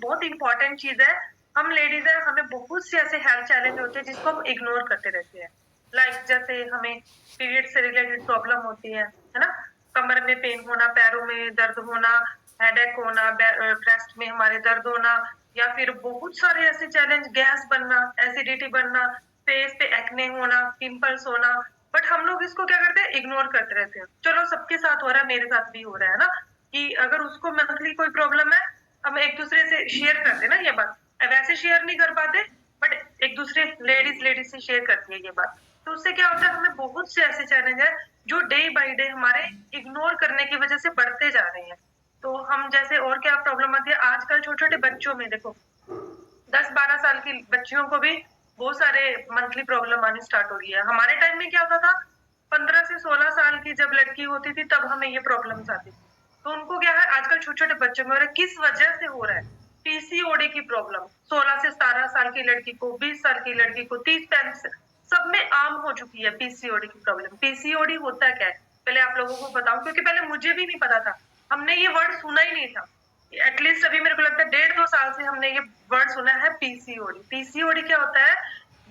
बहुत इंपॉर्टेंट चीज है। हम लेडीज है, हमें बहुत से ऐसे हेल्थ चैलेंज होते हैं जिसको हम इग्नोर करते रहते हैं। लाइक जैसे हमें पीरियड से रिलेटेड प्रॉब्लम होती है ना, कमर में पेन होना, पैरों में दर्द होना, हेडेक होना, ब्रेस्ट में हमारे दर्द होना, या फिर बहुत सारे ऐसे चैलेंज, गैस बनना, एसिडिटी बनना, फेस पे एक्ने होना, पिंपल्स होना। बट हम लोग इसको क्या करते हैं, इग्नोर करते रहते हैं। चलो सबके साथ हो रहा है, मेरे साथ भी हो रहा है ना, कि अगर उसको मंथली कोई प्रॉब्लम है, हम एक दूसरे से शेयर करते हैं ना ये बात। वैसे शेयर नहीं कर पाते, बट एक दूसरे लेडीज से शेयर करती है ये बात। तो उससे क्या होता है, हमें बहुत से ऐसे चैलेंज है जो डे बाय डे हमारे इग्नोर करने की वजह से बढ़ते जा रहे हैं। तो हम जैसे और क्या प्रॉब्लम आती है आजकल, छोटे छोटे बच्चों में देखो, 10-12 साल की बच्चियों को भी बहुत सारे मंथली प्रॉब्लम आनी स्टार्ट हो गई है। हमारे टाइम में क्या होता था, 15 से 16 साल की जब लड़की होती थी तब हमें ये प्रॉब्लम्स आती थी। तो उनको क्या है, आजकल छोटे छोटे बच्चों में हो रहा है। किस वजह से हो रहा है? पीसीओडी की प्रॉब्लम 16 से 17 साल की लड़की को, 20 साल की लड़की को, 30-35 सब में आम हो चुकी है पीसीओडी की प्रॉब्लम। पीसीओडी होता क्या है पहले आप लोगों को बताऊं, क्योंकि पहले मुझे भी नहीं पता था, हमने ये वर्ड सुना ही नहीं था। एटलीस्ट अभी मेरे को लगता है 1.5-2 साल से हमने ये वर्ड सुना है पीसीओडी। पीसीओडी क्या होता है,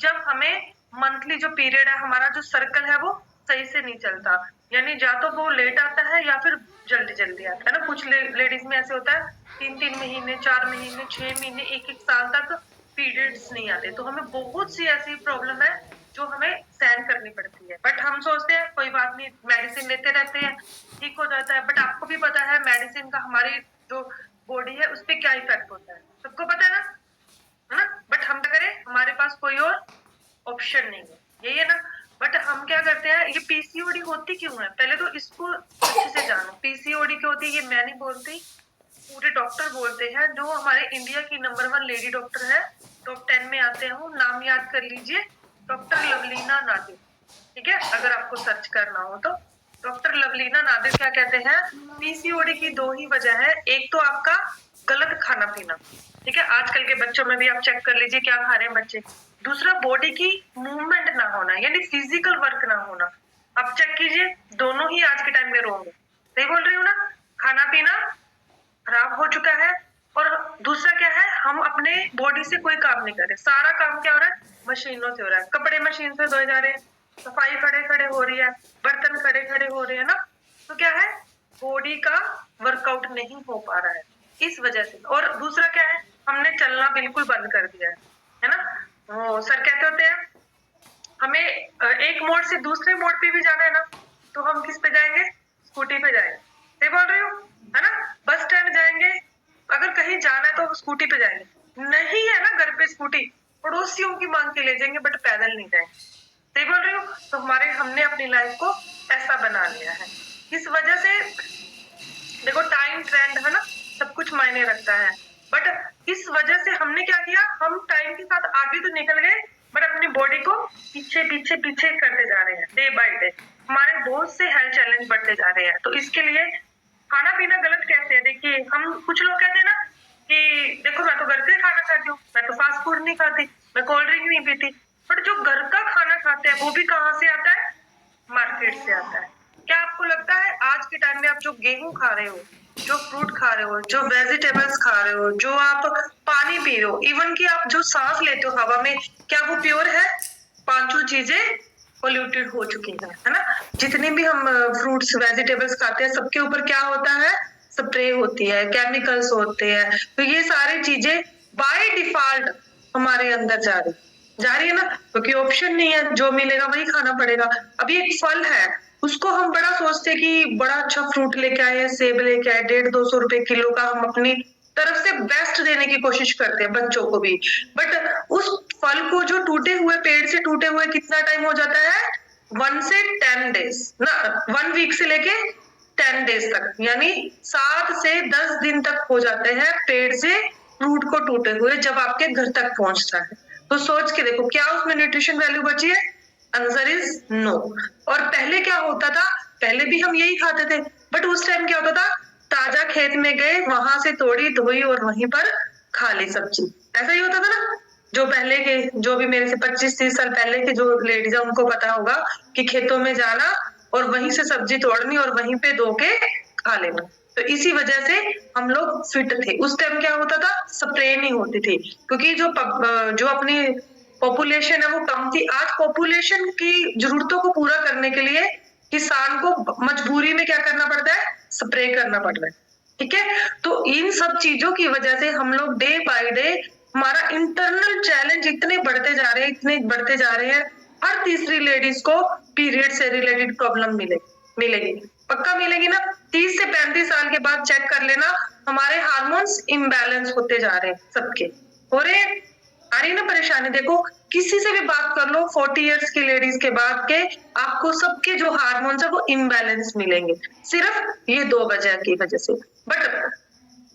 जब हमें मंथली जो पीरियड है, हमारा जो सर्कल है वो सही से नहीं चलता, यानी या तो वो लेट आता है या फिर जल्दी जल्दी आता है ना। कुछ लेडीज में ऐसे होता है 3-3 महीने, 4 महीने, 6 महीने, 1-1 साल तक पीरियड्स नहीं आते। तो हमें बहुत सी ऐसी प्रॉब्लम है जो हमें सहन करनी पड़ती है। बट हम सोचते हैं कोई बात नहीं, मेडिसिन लेते रहते हैं, ठीक हो जाता है। बट आपको भी पता है मेडिसिन का हमारी जो बॉडी है उस पर क्या इफेक्ट होता है, सबको पता है ना। बट हम क्या करें, हमारे पास कोई और ऑप्शन नहीं है, यही है ना। बट हम क्या करते हैं, ये पीसीओडी होती क्यों है, पहले तो इसको अच्छे से जानो। पीसीओडी क्या होती है, ये मैं नहीं बोलती, पूरे डॉक्टर बोलते हैं, जो हमारे इंडिया की नंबर 1 लेडी डॉक्टर है, टॉप 10 में आते हैं वो, नाम याद कर लीजिए, डॉक्टर लवलीना नादिर। ठीक है, अगर आपको सर्च करना हो तो डॉक्टर लवलीना नादिर क्या कहते हैं, पीसीओडी की 2 ही वजह है। एक तो आपका गलत खाना पीना, ठीक है, आजकल के बच्चों में भी आप चेक कर लीजिए क्या खा रहे हैं बच्चे। दूसरा बॉडी की मूवमेंट ना होना, यानी फिजिकल वर्क ना होना। आप चेक कीजिए, दोनों ही आज के टाइम में रॉन्ग है। सही बोल रही हूँ ना, खाना पीना खराब हो चुका है, और दूसरा क्या है, हम अपने बॉडी से कोई काम नहीं कर रहे। सारा काम क्या हो रहा है, मशीनों से हो रहा है। कपड़े मशीन से धोए जा रहे हैं, सफाई खड़े खड़े हो रही है, बर्तन खड़े खड़े हो रहे हैं ना। तो क्या है, बॉडी का वर्कआउट नहीं हो पा रहा है इस वजह से। और दूसरा क्या है, हमने चलना बिल्कुल बंद कर दिया है ना। वो सर कहते होते हैं हमें एक मोड़ से दूसरे मोड़ पे भी जाना है ना, तो हम किस पे जाएंगे, स्कूटी पे जाएंगे। सही बोल रही हूँ, है ना। बस स्टैंड जाएंगे, अगर कहीं जाना है तो स्कूटी पे जाएंगे, नहीं है ना घर पे स्कूटी, पड़ोसियों की मांग के ले जाएंगे, बट पैदल नहीं जाएंगे। सही बोल रही हूँ। तो हमने अपनी लाइफ को ऐसा बना लिया है। इस वजह से देखो, टाइम ट्रेंड है ना, सब कुछ मायने रखता है। बट इस वजह से हमने क्या किया, हम टाइम के साथ आगे तो निकल गए, बट अपनी बॉडी को पीछे पीछे पीछे करते जा रहे हैं डे बाय डे। हमारे बहुत से हेल्थ चैलेंज बढ़ते जा रहे हैं। तो इसके लिए खाना पीना गलत कैसे है, देखिए, हम कुछ लोग कहते हैं ना कि देखो मैं तो घर का खाना खाती हूँ, मैं तो फास्ट फूड नहीं खाती, मैं कोल्ड ड्रिंक नहीं पीती। बट जो घर का खाना खाते हैं वो भी कहाँ से आता है, मार्केट से आता है। क्या आपको लगता है आज के टाइम में आप जो गेहूं खा रहे हो, जो फ्रूट खा रहे हो, जो वेजिटेबल्स खा रहे हो, जो आप पानी पी रहे हो, इवन कि आप जो सांस लेते हो हवा में, क्या वो प्योर है? पांचों चीजें पोल्यूटेड हो चुकी है ना। जितने भी हम फ्रूट्स वेजिटेबल्स खाते हैं, सबके ऊपर क्या होता है, स्प्रे होती है, केमिकल्स होते हैं। तो ये सारी चीजें बाय डिफॉल्ट हमारे अंदर जा रही है ना, क्योंकि ऑप्शन नहीं है, जो मिलेगा वही खाना पड़ेगा। अभी एक फल है, उसको हम बड़ा सोचते हैं कि बड़ा अच्छा फ्रूट लेके आए, सेब लेके आए, 150-200 रुपए किलो का, हम अपनी तरफ से बेस्ट देने की कोशिश करते हैं बच्चों को भी। बट उस फल को जो टूटे हुए पेड़ से टूटे हुए कितना टाइम हो जाता है, 1 से 10 डेज ना, 1 वीक से लेके 10 डेज तक, यानी 7 से 10 दिन तक हो जाते हैं पेड़ से फ्रूट को टूटे हुए, जब आपके घर तक पहुंचता है। तो सोच के देखो, क्या उसमें न्यूट्रिशन वैल्यू बची है? Answer is no. और पहले क्या होता था, पहले भी हम यही खाते थे, बट उस टाइम क्या होता था, ताजा खेत में गए, वहां से तोड़ी धोई और वहीं पर खा ली सब्जी। ऐसा ही होता था ना। जो पहले के, जो भी मेरे से 25-30 साल पहले के जो लेडीज है, उनको पता होगा कि खेतों में जाना और वहीं से सब्जी तोड़नी और वहीं पे धो के खा लेना। तो इसी वजह से हम लोग फिट थे। उस टाइम क्या होता था, स्प्रे नहीं होती थी, क्योंकि जो अपनी पॉपुलेशन है वो कम थी। आज पॉपुलेशन की जरूरतों को पूरा करने के लिए किसान को मजबूरी में क्या करना पड़ता है, स्प्रे करना पड़ रहा है। ठीक है, तो इन सब चीजों की वजह से हम लोग डे बाय डे हमारा इंटरनल चैलेंज इतने बढ़ते जा रहे हैं, इतने बढ़ते जा रहे हैं। हर तीसरी लेडीज को पीरियड से रिलेटेड प्रॉब्लम मिलेगी, पक्का मिलेगी ना। 30 से 35 साल के बाद चेक कर लेना, हमारे हार्मोन्स इम्बैलेंस होते जा रहे हैं, सबके हो रहे हैं। आ रही ना परेशानी, देखो किसी से भी बात कर लो 40 इयर्स की लेडीज के बाद के, आपको सबके जो हार्मोन्स है वो इम्बैलेंस मिलेंगे, सिर्फ ये 2 वजह की वजह से। बट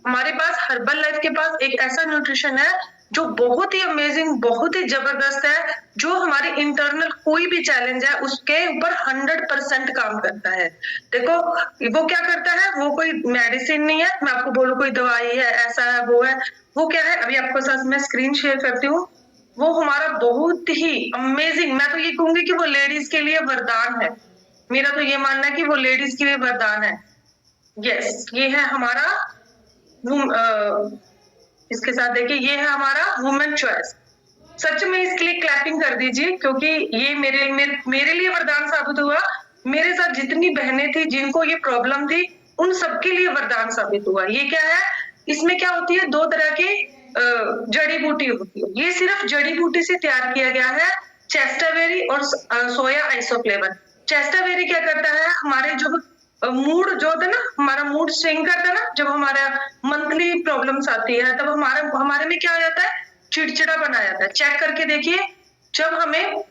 हमारे पास हर्बल लाइफ के पास एक ऐसा न्यूट्रिशन है जो बहुत ही अमेजिंग, बहुत ही जबरदस्त है, जो हमारे इंटरनल कोई भी चैलेंज है उसके ऊपर 100% काम करता है। देखो वो क्या करता है, वो कोई मेडिसिन नहीं है, मैं आपको बोलूं कोई दवाई है, ऐसा है, वो है, वो क्या है, अभी आपके साथ मैं स्क्रीन शेयर करती हूँ। वो हमारा बहुत ही अमेजिंग, मैं तो ये कहूंगी कि वो लेडीज के लिए वरदान है। मेरा तो ये मानना है कि वो लेडीज के लिए वरदान है। यस, ये है हमारा इसके साथ देखिए, ये है हमारा वुमेन चॉइस। सच में इसके लिए क्लैपिंग कर दीजिए, क्योंकि ये मेरे लिए वरदान साबित हुआ। मेरे साथ जितनी बहनें थी जिनको ये प्रॉब्लम थी, उन सबके लिए वरदान साबित हुआ। ये क्या है, इसमें क्या होती है, 2 तरह की जड़ी बूटी होती है। ये सिर्फ जड़ी बूटी से तैयार किया गया है, चेस्टाबेरी और सोया आइसोफ्लेवन। चेस्टाबेरी क्या करता है, हमारे जो मूड जो होता है ना, हमारा मूड स्विंग करता है ना, जब हमारा मंथली प्रॉब्लम्स आती है, तब हमारे में क्या हो जाता है, चिड़चिड़ा बना जाता है। चेक करके देखिए, जब हमें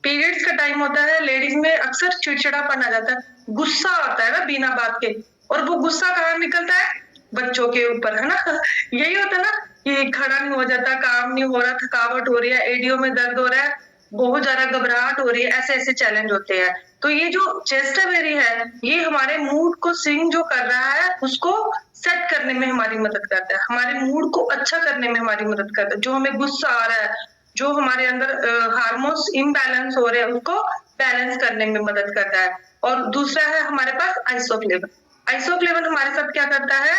पीरियड्स का टाइम होता है, लेडीज में अक्सर चिड़चिड़ापन आ जाता है, गुस्सा आता है ना बिना बात के। और वो गुस्सा कहाँ निकलता है, बच्चों के ऊपर, है ना। यही होता है ना कि खड़ा नहीं हो जाता, काम नहीं हो रहा, थकावट हो रही है, एडियो में दर्द हो रहा है, बहुत ज्यादा घबराहट हो रही है, ऐसे ऐसे चैलेंज होते हैं। तो ये जो चेस्टाबेरी है, ये हमारे मूड को स्विंग जो कर रहा है उसको सेट करने में हमारी मदद करता है, हमारे मूड को अच्छा करने में हमारी मदद करता है। जो हमें गुस्सा आ रहा है, जो हमारे अंदर हार्मोन्स इम्बैलेंस हो रहे हैं, उनको बैलेंस करने में मदद करता है। और दूसरा है हमारे पास आइसोफ्लेवन। आइसोफ्लेवन हमारे साथ क्या करता है,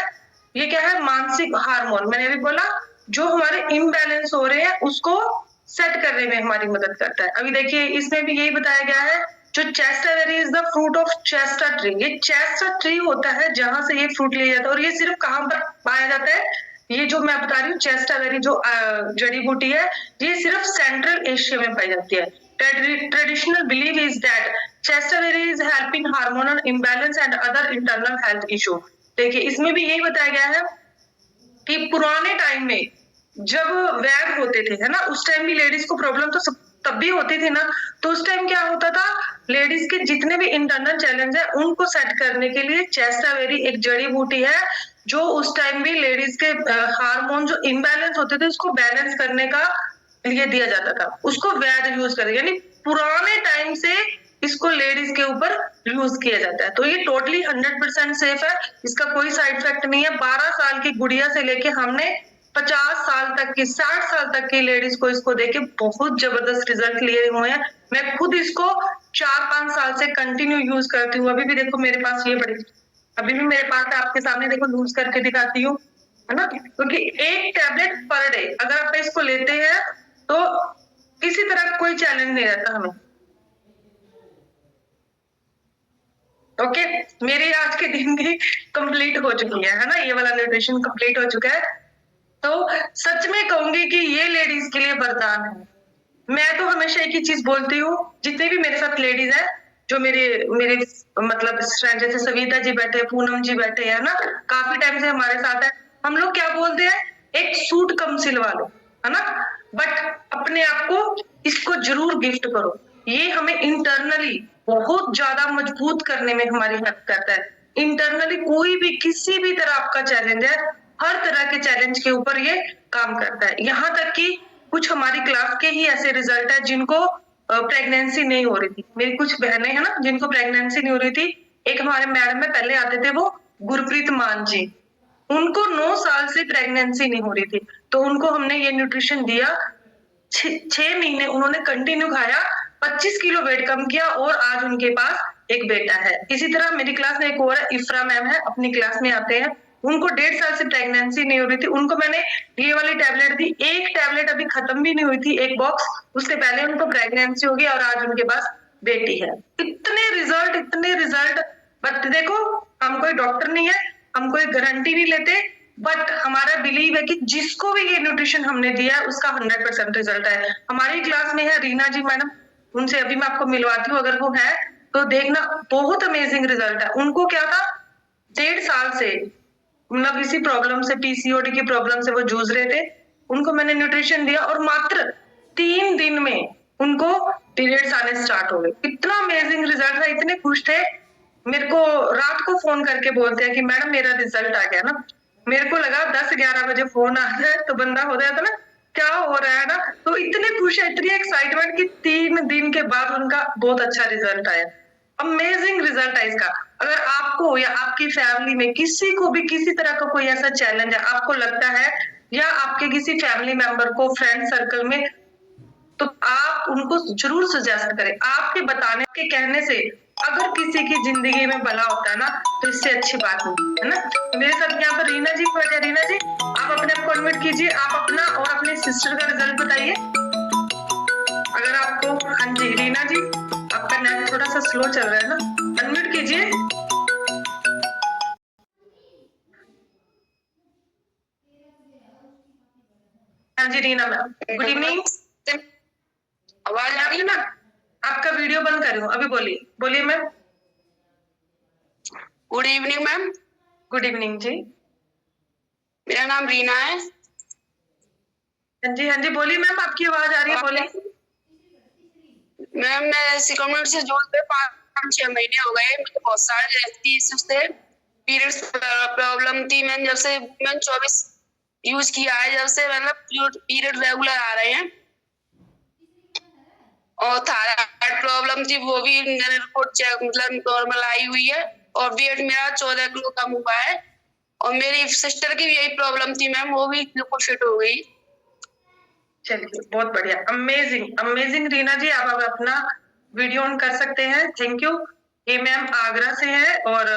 ये क्या है, मानसिक हार्मोन, मैंने अभी बोला, जो हमारे इम्बैलेंस हो रहे हैं उसको सेट करने में हमारी मदद करता है। अभी देखिए इसमें भी यही बताया गया है, जो chasteberry is the fruit of chaste tree. ये चेस्टा ट्री होता है जहां से ये फ्रूट लिया जाता है, और ये सिर्फ कहाँ पर पाया जाता है, ये जो मैं बता रही हूँ चेस्टाबेरी जो जड़ी बूटी है, ये सिर्फ सेंट्रल एशिया में पाई जाती है। Traditional believe is that chasteberry is helping hormonal imbalance and other internal health issue. देखिए इसमें भी यही बताया गया है कि पुराने टाइम में जब वैद होते थे, है ना, उस टाइम भी लेडीज को प्रॉब्लम तो तब भी होती थी ना। तो उस टाइम क्या होता था, लेडीज के जितने भी इंटरनल चैलेंज है उनको सेट करने के लिए चेस्टाबेरी एक जड़ी बूटी है, जो उस टाइम भी लेडीज के हार्मोन जो इम्बैलेंस होते थे उसको बैलेंस करने का लिए दिया जाता था, उसको वैद यूज कर, यानी पुराने टाइम से इसको लेडीज के ऊपर यूज किया जाता है। तो ये टोटली 100% सेफ है, इसका कोई साइड इफेक्ट नहीं है। 12 साल की गुड़िया से लेके हमने 50 साल तक की, 60 साल तक की लेडीज को इसको देके बहुत जबरदस्त रिजल्ट लिए हुए हैं। मैं खुद इसको 4-5 साल से कंटिन्यू यूज करती हूँ। अभी भी देखो मेरे पास ये बड़ी, अभी भी मेरे पास है, आपके सामने देखो यूज करके दिखाती हूँ, है ना। क्योंकि एक टैबलेट पर डे अगर आप इसको लेते हैं तो किसी तरह का कोई चैलेंज नहीं रहता हमें। ओके, मेरी आज के दिन की कंप्लीट हो चुकी है ना, ये वाला न्यूट्रिशन कंप्लीट हो चुका है। तो सच में कहूंगी कि ये लेडीज के लिए वरदान है। मैं तो हमेशा एक ही चीज बोलती हूँ, जितने भी मेरे साथ लेडीज है, जो मेरे मेरे मतलब फ्रेंड, जैसे सविता जी बैठे, पूनम जी बैठे है ना, काफी टाइम से हमारे साथ है, हम लोग क्या बोलते हैं, एक सूट कम सिलवा लो, है ना, बट अपने आप को इसको जरूर गिफ्ट करो। ये हमें इंटरनली बहुत ज्यादा मजबूत करने में हमारी हेल्प करता है। इंटरनली कोई भी किसी भी तरह आपका चैलेंज है, हर तरह के चैलेंज के ऊपर ये काम करता है। यहाँ तक कि कुछ हमारी क्लास के ही ऐसे रिजल्ट है जिनको प्रेगनेंसी नहीं हो रही थी। मेरी कुछ बहनें हैं ना जिनको प्रेगनेंसी नहीं हो रही थी। एक हमारे मैडम में पहले आते थे, वो गुरप्रीत मान जी, उनको 9 साल से प्रेगनेंसी नहीं हो रही थी, तो उनको हमने ये न्यूट्रिशन दिया। 6 महीने उन्होंने कंटिन्यू खाया, 25 किलो वेट कम किया, और आज उनके पास एक बेटा है। इसी तरह मेरी क्लास में एक और है, इफ्रा मैम है, अपनी क्लास में आते हैं, उनको 1.5 साल से प्रेगनेंसी नहीं हो रही थी, उनको मैंने ये वाली टैबलेट दी, एक टैबलेट अभी खत्म भी नहीं हुई थी, एक बॉक्स, उससे पहले उनको प्रेगनेंसी हो गई और आज उनके पास बेटी है। इतने रिजल्ट। बट देखो, हम कोई डॉक्टर नहीं है, हम कोई गारंटी नहीं लेते, बट हमारा बिलीव है कि जिसको भी ये न्यूट्रिशन हमने दिया है उसका 100% रिजल्ट है। हमारी क्लास में है रीना जी मैडम, उनसे अभी मैं आपको मिलवाती हूँ, अगर वो है तो देखना, बहुत अमेजिंग रिजल्ट है। उनको क्या था, 1.5 साल से मतलब इसी प्रॉब्लम से, पीसीओडी की प्रॉब्लम से वो जूझ रहे थे। उनको मैंने न्यूट्रिशन दिया और मात्र 3 दिन में उनको पीरियड्स आने स्टार्ट हो गए। इतना अमेजिंग रिजल्ट था, इतने खुश थे, मेरे को रात को फोन करके बोलते हैं कि मैडम मेरा रिजल्ट आ गया ना। मेरे को लगा 10-11 बजे फोन आ जाए तो बंदा हो जाता ना, क्या हो रहा है ना। तो इतने खुश है, इतनी एक्साइटमेंट कि 3 दिन के बाद उनका बहुत अच्छा रिजल्ट आया। अमेजिंग रिजल्ट है इसका। अगर आपको या आपकी फैमिली में किसी को भी किसी तरह का कोई ऐसा चैलेंज है, आपको लगता है, या आपके किसी फैमिली मेंबर को फ्रेंड सर्कल में, तो आप उनको जरूर सजेस्ट करें। आपके बताने के कहने से अगर किसी की जिंदगी में भला होता है ना, तो इससे अच्छी बात नहीं है ना। मेरे साथ यहाँ पर रीना जी बैठे। रीना जी, आप अपने आप को अनम्यूट कीजिए, आप अपना और अपने सिस्टर का रिजल्ट बताइए अगर आपको। हाँ जी रीना जी, आपका नेट थोड़ा सा स्लो चल रहा है ना, अनम्यूट कीजिए। हाँ जी रीना मैम, गुड इवनिंग। आवाज आ रही है ना? आपका वीडियो बंद कर दूं, अभी बोलिए ma'am. Good evening ma'am. Good evening जी। मेरा नाम रीना है। हाँ जी बोलिए मैम, आपकी आवाज आ रही है, बोलिए। मैम मैं सिकमेंट से जोड़ पे 5-6 महीने हो गए, मुझे बहुत सारे रहती इससे पीरियड्स प्रॉब्लम थी। मैंने जब से मैंने 24 यूज किया है, जब से मतलब पीरियड रेगुलर आ रहे हैं, और थायराइड प्रॉब्लम थी, वो भी मैंने रिपोर्ट चेक मतलब नॉर्मल आई हुई है, और वेट मेरा 14 किलो कम हुआ है। और मेरी सिस्टर की भी यही प्रॉब्लम थी मैम, वो भी बिल्कुल फिट हो गई। चलिए बहुत बढ़िया, अमेजिंग रीना जी, आप अपना वीडियो ऑन कर सकते हैं। Thank you. ये मैम आगरा से है और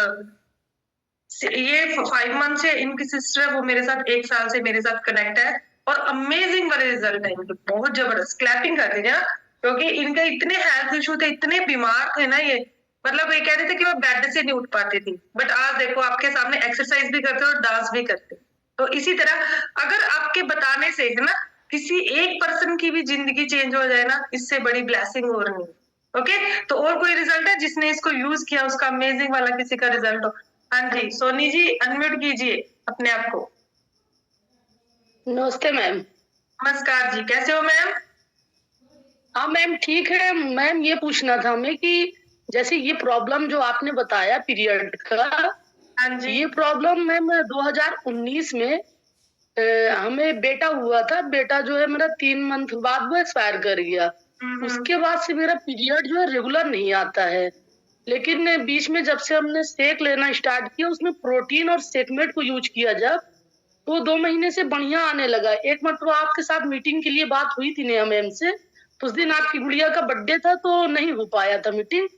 ये 5 मंथ से इनकी सिस्टर है, वो मेरे साथ 1 साल से मेरे साथ कनेक्ट है और अमेजिंग वाले रिजल्ट है इनके, बहुत जबरदस्त। क्लैपिंग कर दीजिए ना, क्योंकि इनके इतने हेल्थ इशू थे, इतने बीमार थे ना, ये मतलब ये कह रहे थे कि मैं बेड से नहीं उठ पाती थी, बट आज देखो आपके सामने एक्सरसाइज भी करते और डांस भी करते। तो इसी तरह अगर आपके बताने से है ना किसी एक पर्सन की भी जिंदगी चेंज हो जाए ना, इससे बड़ी ब्लेसिंग और नहीं। ओके, तो और कोई रिजल्ट है जिसने इसको यूज किया उसका अमेजिंग वाला किसी का रिजल्ट हो? हाँ जी सोनी जी, अनम्यूट कीजिए अपने आप को। नमस्ते मैम। नमस्कार जी, कैसे हो मैम? हाँ मैम ठीक है मैम, ये पूछना था हमें कि जैसे ये प्रॉब्लम जो आपने बताया पीरियड का, हाँ जी। ये प्रॉब्लम मैम 2019 में हमें बेटा हुआ था। बेटा जो है मेरा 3 मंथ बाद वो एक्सपायर कर गया। उसके बाद से मेरा पीरियड जो है रेगुलर नहीं आता है, लेकिन बीच में जब से हमने सेक लेना स्टार्ट किया, उसमें प्रोटीन और सेकमेट को यूज किया जब, तो 2 महीने से बढ़िया आने लगा। एक मतलब आपके साथ मीटिंग के लिए बात हुई थी नेहा मैम से, तो उस दिन आपकी गुड़िया का बर्थडे था तो नहीं हो पाया था मीटिंग।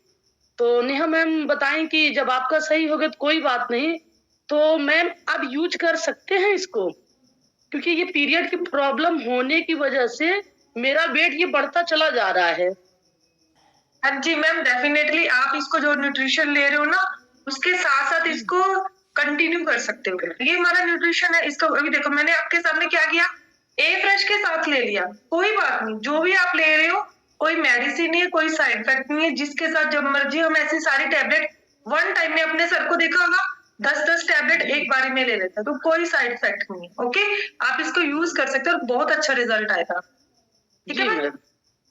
तो नेहा मैम बताएं कि जब आपका सही हो गया तो कोई बात नहीं, तो मैम आप यूज कर सकते हैं इसको, क्योंकि ये पीरियड की प्रॉब्लम होने की वजह से मेरा वेट ये बढ़ता चला जा रहा है। हाँ जी मैम, डेफिनेटली आप इसको जो न्यूट्रिशन ले रहे हो ना, उसके साथ साथ इसको कंटिन्यू कर सकते हो। ये हमारा न्यूट्रिशन है, इसको अभी देखो मैंने आपके सामने क्या किया, ए फ्रेश के साथ ले लिया, कोई बात नहीं, जो भी आप ले रहे हो कोई मेडिसिन नहीं है, कोई साइड इफेक्ट नहीं है, जिसके साथ जब मर्जी हम ऐसी सारी टैबलेट वन टाइम में, अपने सर को देखा होगा 10-10 टैबलेट एक बारी में ले लेते हैं, तो कोई साइड इफेक्ट नहीं है। ओके, आप इसको यूज कर सकते हो और बहुत अच्छा रिजल्ट आएगा। ठीक है मैम?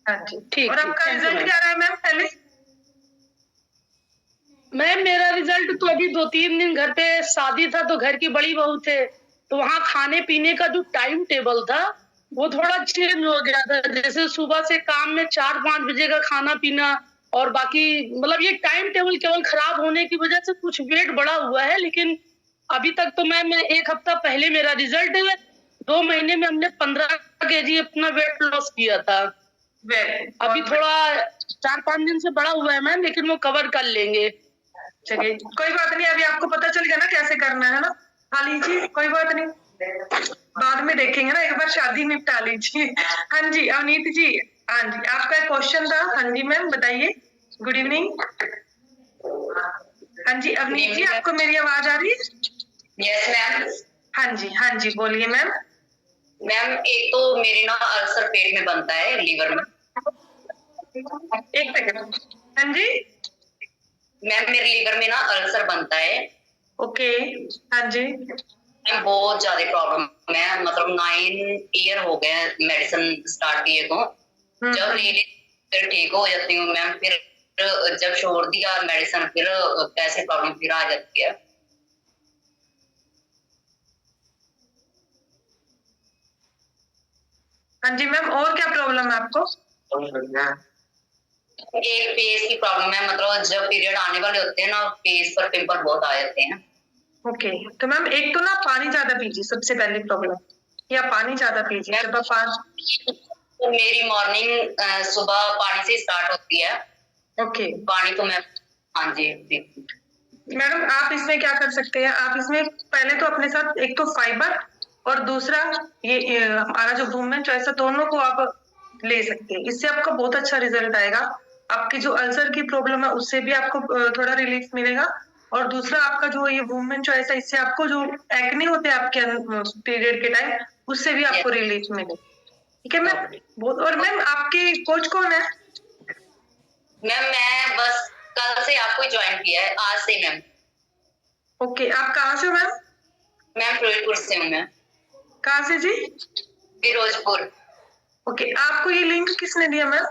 हाँ जी ठीक। और आपका रिजल्ट क्या रहा है मैम पहले? मैम मेरा रिजल्ट तो अभी 2-3 दिन घर पे शादी था, तो घर की बड़ी बहू थे, तो वहाँ खाने पीने का जो टाइम टेबल था वो थोड़ा चेंज हो गया था। जैसे सुबह से काम में 4-5 बजे का खाना पीना, और बाकी मतलब ये टाइम टेबल केवल खराब होने की वजह से कुछ वेट बढ़ा हुआ है। लेकिन अभी तक तो मैम 1 हफ्ता पहले मेरा रिजल्ट है, 2 महीने में हमने 15 kg अपना वेट लॉस किया था। अभी थोड़ा 4-5 दिन से बढ़ा हुआ है मैम, लेकिन वो कवर कर लेंगे। चलिए कोई बात नहीं, अभी आपको पता चल गया ना कैसे करना है ना। खा लीजिए, कोई बात नहीं, बाद में देखेंगे ना, एक बार शादी निपटा लीजिए। हाँ जी अवनीत जी, हाँ जी आपका क्वेश्चन था। हाँ जी मैम बताइए। Good evening. हाँ जी अवनीत जी, आपको मेरी आवाज आ रही है? Yes ma'am. हाँ जी बोलिए मैम। मैम एक तो मेरे ना अल्सर पेट में बनता है, लीवर में। एक सेकंड। हाँ जी मैम मेरे लीवर में ना अल्सर बनता है। ओके। हाँ जी मैम बहुत ज्यादा प्रॉब्लम है, मतलब 9 ईयर हो गए मेडिसिन स्टार्ट किए को। जब ले ली फिर ठीक हो जाती हूँ मैम, फिर जब छोड़ दिया मेडिसिन फिर ऐसे प्रॉब्लम फिर आ जाती है। हाँ जी मैम, और क्या प्रॉब्लम है आपको? एक फेस की प्रॉब्लम है, मतलब जब पीरियड आने वाले होते हैं ना फेस पर पिंपल बहुत आ जाते हैं। ओके तो मैम एक तो ना पानी ज्यादा पीजिए, सबसे पहली प्रॉब्लम, या पानी ज्यादा पीजिए। जब आप पानी, तो मेरी मॉर्निंग सुबह पानी से स्टार्ट होती है। ओके पानी तो मैं, हाँ जी। मैडम आप इसमें क्या कर सकते हैं, आप इसमें पहले तो अपने साथ एक तो फाइबर और दूसरा ये हमारा जो वुमेन चॉइस है, दोनों को आप ले सकते हैं। इससे आपका बहुत अच्छा रिजल्ट आएगा। आपकी जो अल्सर की प्रॉब्लम है उससे भी आपको थोड़ा रिलीफ मिलेगा। और दूसरा आपका जो ये वुमेन चॉइस है, इससे आपको जो एक्ने होते हैं आपके पीरियड के टाइम, उससे भी आपको रिलीफ मिलेगा। ठीक है मैम। बहुत, और मैम आपके कोच कौन है? मैम मैं बस कल से आपको ज्वाइन किया है, आज से मैम। ओके आप कहाँ से हो मैम? मैम फिरोजपुर से हूँ मैं। कहाँ से जी? फिरोजपुर। ओके आपको ये लिंक किसने दिया मैम?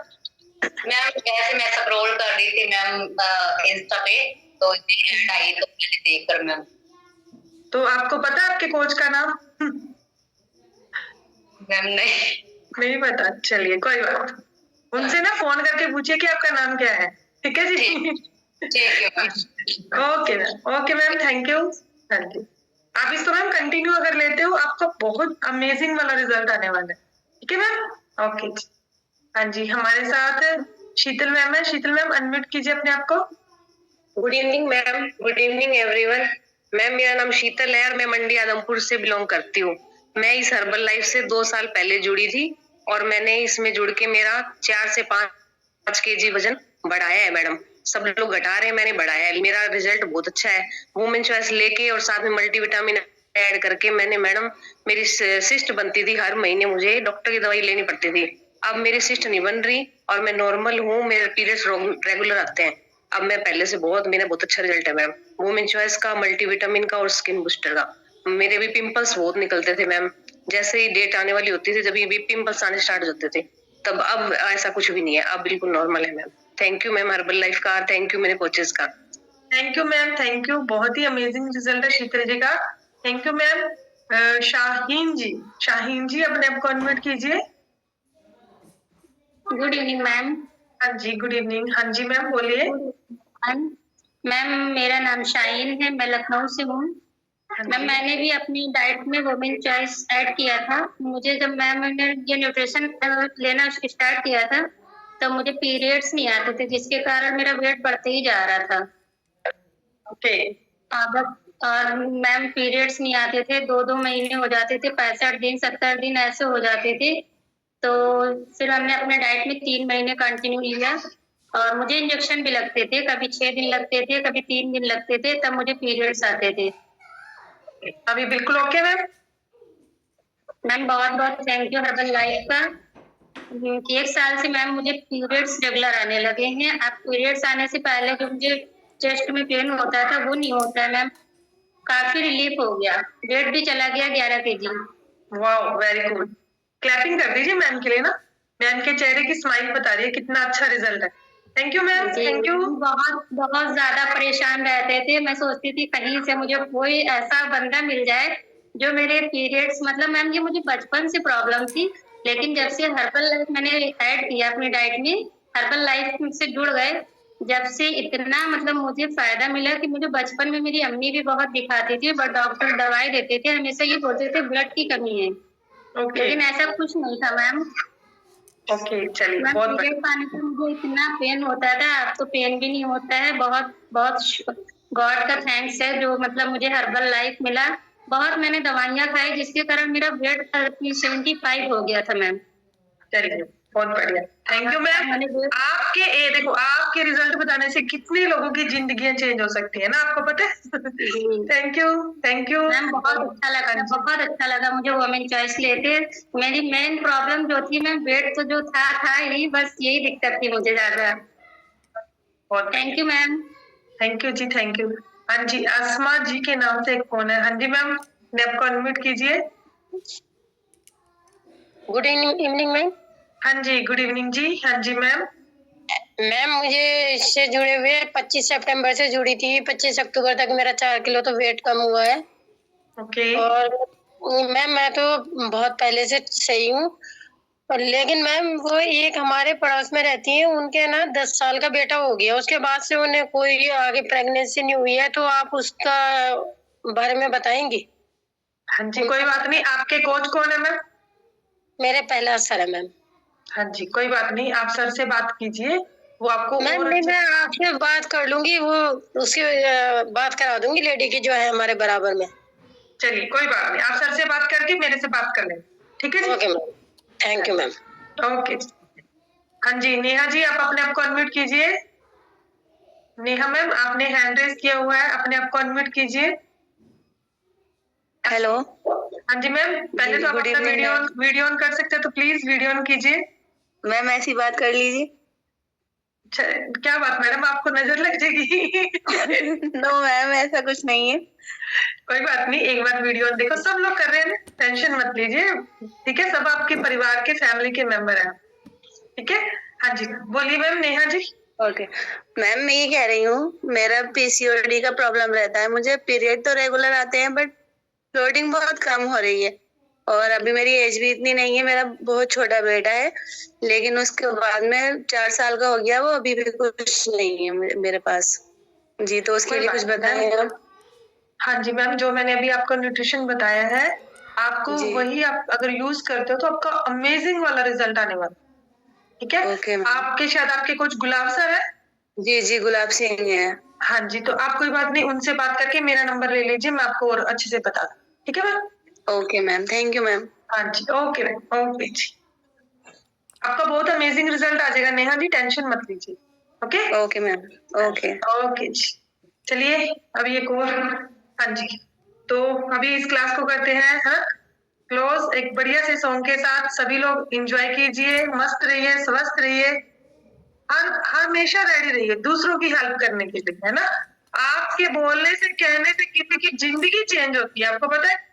मैम ऐसे मैं स्क्रॉल कर रही थी मैम इंस्टा पे, तो ये ऐड आई तो मैंने देख कर मैम। तो आपको पता है आपके कोच का नाम? मैम नहीं। नहीं पता, चलिए कोई बात नहीं। उनसे ना फोन करके पूछिए कि आपका नाम क्या है। ठीक है जी? ठीक है ma'am. Okay ma'am thank you. हाँ जी आप इसको मैम कंटिन्यू अगर लेते हो, आपका बहुत अमेजिंग वाला रिजल्ट आने वाला है। ठीक है मैम। ओके जी। हाँ जी हमारे साथ शीतल मैम है। शीतल मैम अनम्यूट कीजिए अपने आप को। Good evening ma'am. Good evening everyone. Ma'am मेरा नाम शीतल है और मैं मंडी आदमपुर से बिलोंग करती हूँ। मैं इस हर्बल लाइफ से 2 साल पहले जुड़ी थी और मैंने इसमें जुड़ के मेरा 4 से 5 केजी वजन बढ़ाया है मैडम। सब लोग घटा रहे हैं, मैंने बढ़ाया है। मेरा रिजल्ट बहुत अच्छा है। वुमेन चॉइस लेके और साथ में मल्टीविटामिन ऐड करके मैंने मैडम, मेरी सिस्ट बनती थी, हर महीने मुझे डॉक्टर की दवाई लेनी पड़ती थी। अब मेरी सिस्ट नहीं बन रही और मैं नॉर्मल हूँ, मेरे पीरियड्स रेगुलर आते हैं। अब मैं पहले से मेरा बहुत अच्छा रिजल्ट है मैम, वुमेन चॉइस का, मल्टीविटामिन का और स्किन बूस्टर का। मेरे भी पिंपल्स बहुत निकलते थे मैम, जैसे ही डेट आने वाली होती थी जब ये पिंपल्स आने स्टार्ट हो जाते थे तब। अब ऐसा कुछ भी नहीं है, अब बिल्कुल नॉर्मल है ma'am. Thank you ma'am Herbalife का, थैंक यू मेरे कोचेस का। Thank you ma'am, thank you. बहुत ही अमेजिंग रिजल्ट है शीतल जी का। Thank you ma'am. Shaheen ji, Shaheen ji अपने आप को अनम्यूट कीजिए। Good evening ma'am. हाँ जी गुड इवनिंग। हाँ जी मैम बोलिए। मैम मेरा नाम शाहीन है, मैं लखनऊ से हूँ। हाँ मैम जी। मैंने भी अपनी डाइट में वुमेन चॉइस ऐड किया था। मुझे जब मैंने ये न्यूट्रिशन लेना स्टार्ट किया था तो मुझे पीरियड्स नहीं आते थे, जिसके कारण मेरा वेट बढ़ते ही जा रहा था। ओके अब और मैम पीरियड्स नहीं आते थे, 2-2 महीने हो जाते थे, 65 दिन 70 दिन ऐसे हो जाते थे। तो फिर हमने अपने डाइट में 3 महीने कंटिन्यू लिया और मुझे इंजेक्शन भी लगते थे, कभी 6 दिन लगते थे, कभी 3 दिन लगते थे, तब मुझे पीरियड्स आते थे। अभी बिल्कुल ओके मैम। मैम बहुत बहुत थैंक यू हर्बल लाइफ का। 1 साल से मैम मुझे पीरियड्स रेगुलर आने लगे हैं। अब पीरियड्स आने से पहले जो मुझे चेस्ट में पेन होता था वो नहीं होता है मैम, काफी रिलीफ हो गया। वेट भी चला गया 11 KG. Wow very good. Clapping कर दीजिए मैम के लिए ना, मैम के चेहरे की स्माइल बता रही है कितना अच्छा रिजल्ट है। Thank you ma'am, thank you. बहुत बहुत ज्यादा परेशान रहते थे। मैं सोचती थी कहीं से मुझे कोई ऐसा बंदा मिल जाए जो मेरे पीरियड्स, मतलब मैम ये मुझे बचपन से प्रॉब्लम थी, लेकिन जब से हर्बल लाइफ मैंने ऐड किया अपनी डाइट में, हर्बल लाइफ से जुड़ गए, जब से इतना मतलब मुझे फायदा मिला कि मुझे बचपन में मेरी अम्मी भी बहुत दिखाती थी, बट डॉक्टर दवाई देते थे, हमेशा ये बोलते थे ब्लड की कमी है, ओके लेकिन ऐसा कुछ नहीं था मैम। ओके चलिए मैम बहुत पीरियड बढ़िया। आने पर मुझे इतना पेन होता था, अब तो पेन भी नहीं होता है। बहुत बहुत गॉड का थैंक्स है जो मतलब मुझे हर्बल लाइफ मिला। बहुत मैंने दवाइयाँ खाई जिसके कारण मेरा वेट 75 हो गया था मैम। चलिए बहुत बढ़िया, थैंक यू मैम। मैंने वेट आपके ये देखो, आपके रिजल्ट बताने से कितनी लोगों की जिंदगियां चेंज हो सकती है ना, आपको पता है। Thank you, thank you ma'am बहुत अच्छा लगा, बहुत अच्छा लगा मुझे वुमेन चॉइस लेते। मेरी मेन प्रॉब्लम जो थी मैम, वेट तो जो था ही, बस यही दिक्कत थी मुझे ज्यादा। बहुत thank you ma'am. Thank you जी, थैंक यू। हाँ जी, अस्मा जी के नाम से एक फोन है। हाँ जी मैम, ने आपको अनम्यूट कीजिए। Good evening ma'am. हाँ जी, गुड इवनिंग जी। हाँ जी मैम। मैम मुझे इससे जुड़े हुए 25 सितंबर से जुड़ी थी, 25 अक्टूबर तक मेरा 4 किलो तो वेट कम हुआ है। ओके। और मैम मैं तो बहुत पहले से सही हूँ, और लेकिन मैम वो एक हमारे पड़ोस में रहती है, उनके ना 10 साल का बेटा हो गया, उसके बाद से उन्हें कोई आगे प्रेगनेंसी नहीं हुई है, तो आप उसका बारे में बताएंगी? हाँ जी, कोई बात नहीं। आपके कोच कौन है मैम? मेरे पहला असर है मैम। हाँ जी, कोई बात नहीं, आप सर से बात कीजिए, वो आपको मैम और नहीं, मैं आपसे बात कर लूंगी, वो उसकी बात करा दूंगी, लेडी की जो है हमारे बराबर में। चलिए कोई बात नहीं, आप सर से बात करके मेरे से बात कर लेंगे, ठीक है जी? Okay ma'am, thank you ma'am. Okay. हाँ जी, नेहा जी आप अपने आप को अनम्यूट कीजिए। नेहा मैम, आपने हैंड रेज किया हुआ है, अपने आप को अनम्यूट कीजिए। हेलो। हाँ जी मैम, पहले तो आप गुड अपना इवनिंग वीडियो ऑन कर सकते हैं, तो प्लीज वीडियो ऑन कीजिए। मैम, ऐसी बात कर लीजिए। क्या बात मैडम, आपको नजर लग जाएगी? नो मैम, ऐसा कुछ नहीं है। कोई बात नहीं, एक बार वीडियो देखो, सब लोग कर रहे हैं, टेंशन मत लीजिए, ठीक है? सब आपके परिवार के, फैमिली के मेंबर हैं, ठीक है? हाँ जी, बोलिए ma'am Neha ji. Okay ma'am, मैं ये कह रही हूँ, मेरा पीसीओडी का प्रॉब्लम रहता है, मुझे पीरियड तो रेगुलर आते हैं बट फ्लोटिंग बहुत कम हो रही है, और अभी मेरी एज भी इतनी नहीं है, मेरा बहुत छोटा बेटा है, लेकिन उसके बाद में 4 साल का हो गया, वो अभी भी कुछ नहीं है मेरे पास जी, तो उसके लिए कुछ बताएं आप। हाँ जी मैम, जो मैंने अभी आपको न्यूट्रिशन बताया है, आपको जी। वही आप अगर यूज करते हो तो आपका अमेजिंग वाला रिजल्ट आने वाला, ठीक है? Okay ma'am. आपके शायद आपके कुछ गुलाब सर है। जी जी, गुलाब सिंह है। हाँ जी, तो आप कोई बात नहीं, उनसे बात करके मेरा नंबर ले लीजिए, मैं आपको और अच्छे से बता दूँ, ठीक है ma'am? Okay ma'am, thank you ma'am. हाँ जी, ओके मैम, ओके जी। आपका बहुत अमेजिंग रिजल्ट आ जाएगा नेहा जी, टेंशन मत लीजिए। Okay okay ma'am. Okay. Okay जी। चलिए अभी एक और, हाँ जी, तो अभी इस क्लास को करते हैं हाँ क्लोज, एक बढ़िया से सॉन्ग के साथ। सभी लोग एंजॉय कीजिए, मस्त रहिए, स्वस्थ रहिए, और हमेशा रेडी रहिए दूसरों की हेल्प करने के लिए, है ना? आपके बोलने से, कहने से किसी की जिंदगी चेंज होती है, आपको पता है?